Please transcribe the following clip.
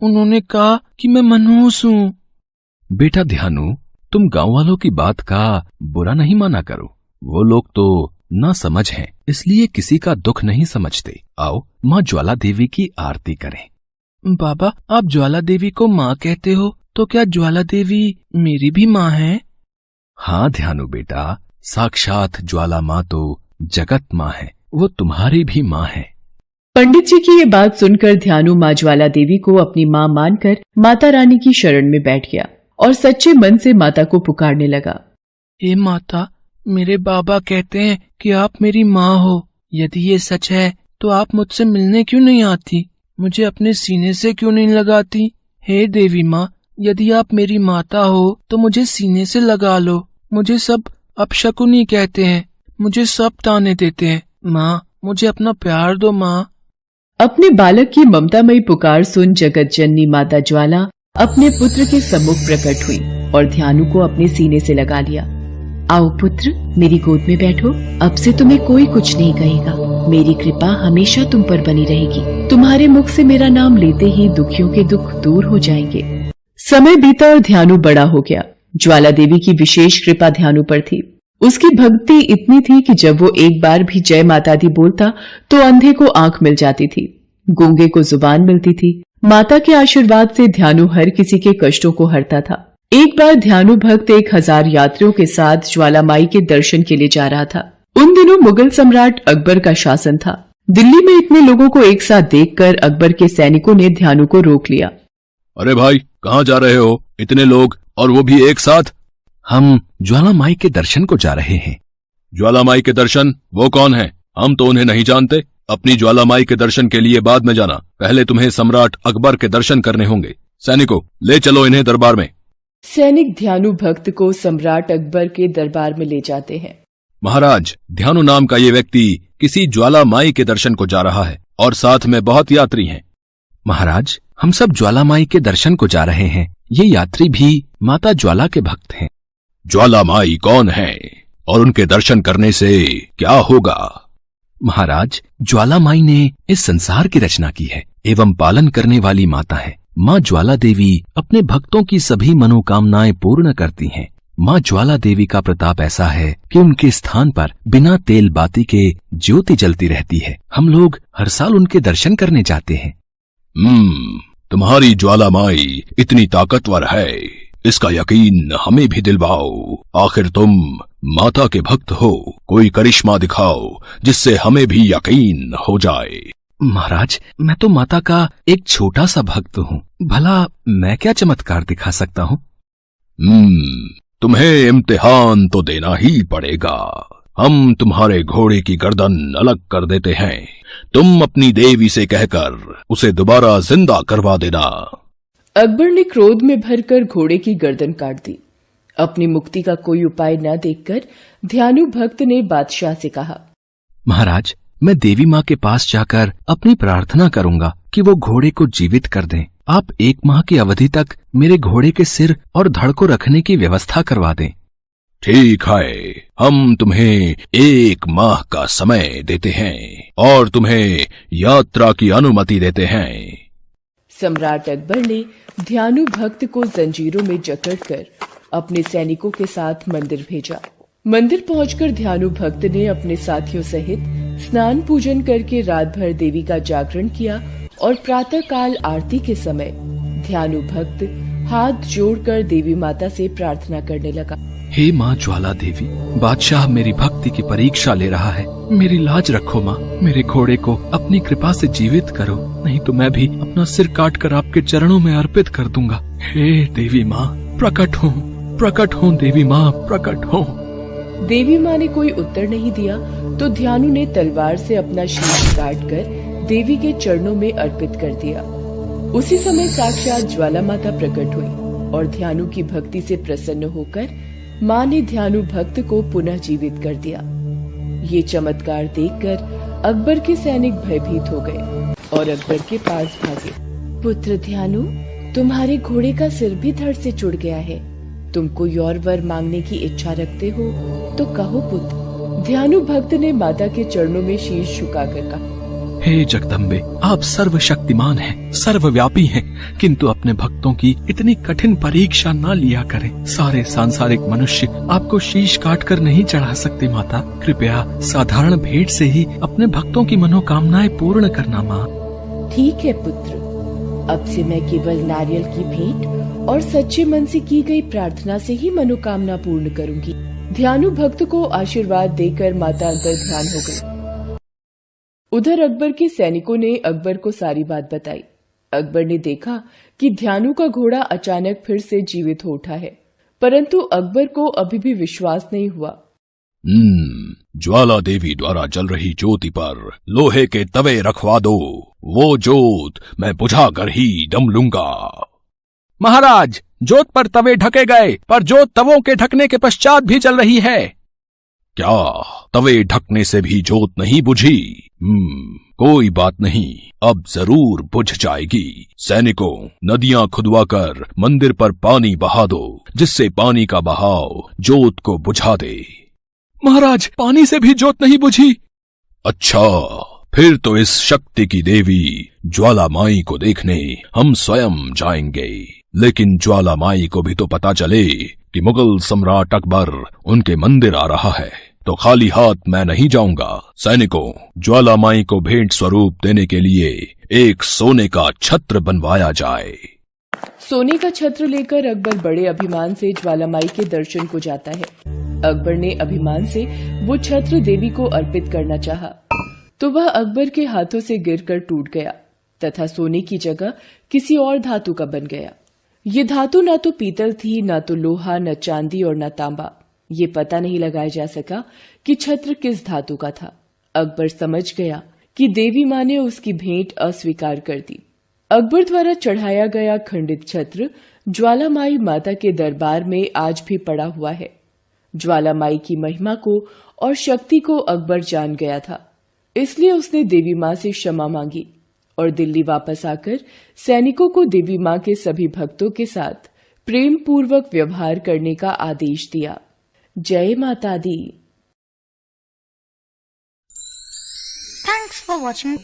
उन्होंने कहा कि मैं मनहूस हूँ। बेटा ध्यानु, तुम गांव वालों की बात का बुरा नहीं माना करो। वो लोग तो ना समझ हैं, इसलिए किसी का दुख नहीं समझते। आओ माँ ज्वाला देवी की आरती करें। बाबा, आप ज्वाला देवी को माँ कहते हो, तो क्या ज्वाला देवी मेरी भी माँ है? हाँ ध्यानु बेटा, साक्षात ज्वाला माँ तो जगत माँ है, वो तुम्हारी भी माँ है। पंडित जी की ये बात सुनकर ध्यानु माँ ज्वाला देवी को अपनी माँ मानकर माता रानी की शरण में बैठ गया और सच्चे मन से माता को पुकारने लगा। हे माता, मेरे बाबा कहते हैं कि आप मेरी माँ हो। यदि ये सच है तो आप मुझसे मिलने क्यों नहीं आती? मुझे अपने सीने से क्यों नहीं लगाती? हे देवी माँ, यदि आप मेरी माता हो तो मुझे सीने से लगा लो। मुझे सब अपशकुनी कहते हैं, मुझे सब ताने देते हैं। माँ, मुझे अपना प्यार दो माँ। अपने बालक की ममतामयी पुकार सुन जगत जननी माता ज्वाला अपने पुत्र के सम्मुख प्रकट हुई और ध्यानु को अपने सीने से लगा लिया। आओ पुत्र, मेरी गोद में बैठो। अब से तुम्हें कोई कुछ नहीं कहेगा। मेरी कृपा हमेशा तुम पर बनी रहेगी। तुम्हारे मुख से मेरा नाम लेते ही दुखियों के दुख दूर हो जाएंगे। समय बीता और ध्यानु बड़ा हो गया। ज्वाला देवी की विशेष कृपा ध्यानु पर थी। उसकी भक्ति इतनी थी कि जब वो एक बार भी जय माता दी बोलता तो अंधे को आंख मिल जाती थी, गूंगे को जुबान मिलती थी। माता के आशीर्वाद से ध्यानु हर किसी के कष्टों को हरता था। एक बार ध्यानु भक्त 1000 यात्रियों के साथ ज्वाला माई के दर्शन के लिए जा रहा था। उन दिनों मुगल सम्राट अकबर का शासन था। दिल्ली में इतने लोगों को एक साथ देखकर अकबर के सैनिकों ने ध्यानु को रोक लिया। अरे भाई, कहाँ जा रहे हो? इतने लोग और वो भी एक साथ? हम ज्वाला माई के दर्शन को जा रहे हैं। ज्वाला माई के दर्शन? वो कौन है? हम तो उन्हें नहीं जानते। अपनी ज्वाला माई के दर्शन के लिए बाद में जाना, पहले तुम्हें सम्राट अकबर के दर्शन करने होंगे। सैनिकों, ले चलो इन्हें दरबार में। सैनिक ध्यानु भक्त को सम्राट अकबर के दरबार में ले जाते हैं। महाराज, ध्यानु नाम का ये व्यक्ति किसी ज्वाला माई के दर्शन को जा रहा है और साथ में बहुत यात्री हैं। महाराज, हम सब ज्वाला माई के दर्शन को जा रहे हैं। ये यात्री भी माता ज्वाला के भक्त हैं। ज्वाला माई कौन है और उनके दर्शन करने से क्या होगा? महाराज, ज्वाला माई ने इस संसार की रचना की है एवं पालन करने वाली माता है। माँ ज्वाला देवी अपने भक्तों की सभी मनोकामनाएं पूर्ण करती हैं। माँ ज्वाला देवी का प्रताप ऐसा है कि उनके स्थान पर बिना तेल बाती के ज्योति जलती रहती है। हम लोग हर साल उनके दर्शन करने जाते हैं। तुम्हारी ज्वाला माई इतनी ताकतवर है, इसका यकीन हमें भी दिलवाओ। आखिर तुम माता के भक्त हो, कोई करिश्मा दिखाओ जिससे हमें भी यकीन हो जाए। महाराज, मैं तो माता का एक छोटा सा भक्त हूँ, भला मैं क्या चमत्कार दिखा सकता हूँ? तुम्हें इम्तिहान तो देना ही पड़ेगा। हम तुम्हारे घोड़े की गर्दन अलग कर देते हैं। तुम अपनी देवी से कहकर उसे दोबारा जिंदा करवा देना। अकबर ने क्रोध में भरकर घोड़े की गर्दन काट दी। अपनी मुक्ति का कोई उपाय न देखकर ध्यानु भक्त ने बादशाह से कहा, महाराज, मैं देवी माँ के पास जाकर अपनी प्रार्थना करूंगा कि वो घोड़े को जीवित कर दें। आप 1 माह की अवधि तक मेरे घोड़े के सिर और धड़ को रखने की व्यवस्था करवा दें। ठीक है, हम तुम्हें 1 माह का समय देते हैं और तुम्हें यात्रा की अनुमति देते हैं। सम्राट अकबर ने ध्यानु भक्त को जंजीरों में जकड़कर अपने सैनिकों के साथ मंदिर भेजा। मंदिर पहुंचकर ध्यानु भक्त ने अपने साथियों सहित स्नान पूजन करके रात भर देवी का जागरण किया और प्रातः काल आरती के समय ध्यानु भक्त हाथ जोड़कर देवी माता से प्रार्थना करने लगा। हे माँ ज्वाला देवी, बादशाह मेरी भक्ति की परीक्षा ले रहा है। मेरी लाज रखो माँ, मेरे घोड़े को अपनी कृपा से जीवित करो, नहीं तो मैं भी अपना सिर काटकर आपके चरणों में अर्पित कर दूंगा। हे देवी माँ, प्रकट हो देवी माँ, प्रकट हो। देवी माँ ने कोई उत्तर नहीं दिया तो ध्यानु ने तलवार से अपना शीश काटकर देवी के चरणों में अर्पित कर दिया। उसी समय साक्षात ज्वाला माता प्रकट हुई और ध्यानु की भक्ति से प्रसन्न होकर माँ ने ध्यानु भक्त को पुनः जीवित कर दिया। ये चमत्कार देखकर अकबर के सैनिक भयभीत हो गए और अकबर के पास भागे। पुत्र ध्यानु, तुम्हारे घोड़े का सिर भी धड़ से जुड़ गया है। तुम कोई और वर मांगने की इच्छा रखते हो तो कहो पुत्र। ध्यानु भक्त ने माता के चरणों में शीश झुकाकर कहा, हे जगदम्बे, आप सर्वशक्तिमान हैं, सर्वव्यापी हैं, किंतु अपने भक्तों की इतनी कठिन परीक्षा न लिया करें। सारे सांसारिक मनुष्य आपको शीश काट कर नहीं चढ़ा सकते माता। कृपया साधारण भेंट से ही अपने भक्तों की मनोकामनाएं पूर्ण करना माँ। ठीक है पुत्र, अब से मैं केवल नारियल की भेंट और सच्चे मन से की गई प्रार्थना से ही मनोकामना पूर्ण करूंगी। ध्यानु भक्त को आशीर्वाद देकर माता अंतर ध्यान हो गई। उधर अकबर के सैनिकों ने अकबर को सारी बात बताई। अकबर ने देखा कि ध्यानु का घोड़ा अचानक फिर से जीवित हो उठा है, परंतु अकबर को अभी भी विश्वास नहीं हुआ। ज्वाला देवी द्वारा जल रही ज्योति पर लोहे के तवे रखवा दो, वो ज्योत मैं बुझा कर ही दम लूंगा। महाराज, ज्योत पर तवे ढके गए, पर ज्योत तवों के ढकने के पश्चात भी जल रही है। क्या तवे ढकने से भी ज्योत नहीं बुझी? कोई बात नहीं, अब जरूर बुझ जाएगी। सैनिकों, नदियां खुदवाकर मंदिर पर पानी बहा दो, जिससे पानी का बहाव ज्योत को बुझा दे। महाराज, पानी से भी ज्योत नहीं बुझी। अच्छा, फिर तो इस शक्ति की देवी ज्वाला माई को देखने हम स्वयं जाएंगे। लेकिन ज्वाला माई को भी तो पता चले कि मुगल सम्राट अकबर उनके मंदिर आ रहा है, तो खाली हाथ मैं नहीं जाऊंगा। सैनिकों, ज्वाला माई को भेंट स्वरूप देने के लिए एक सोने का छत्र बनवाया जाए। सोने का छत्र लेकर अकबर बड़े अभिमान से ज्वाला माई के दर्शन को जाता है। अकबर ने अभिमान से वो छत्र देवी को अर्पित करना चाहा, तो वह अकबर के हाथों से गिरकर टूट गया तथा सोने की जगह किसी और धातु का बन गया। ये धातु न तो पीतल थी, न तो लोहा, न चांदी और न तांबा। ये पता नहीं लगाया जा सका कि छत्र किस धातु का था। अकबर समझ गया कि देवी माँ ने उसकी भेंट अस्वीकार कर दी। अकबर द्वारा चढ़ाया गया खंडित छत्र ज्वाला माई माता के दरबार में आज भी पड़ा हुआ है। ज्वाला माई की महिमा को और शक्ति को अकबर जान गया था, इसलिए उसने देवी माँ से क्षमा मांगी और दिल्ली वापस आकर सैनिकों को देवी माँ के सभी भक्तों के साथ प्रेम पूर्वक व्यवहार करने का आदेश दिया। जय माता दी। Thanks for watching.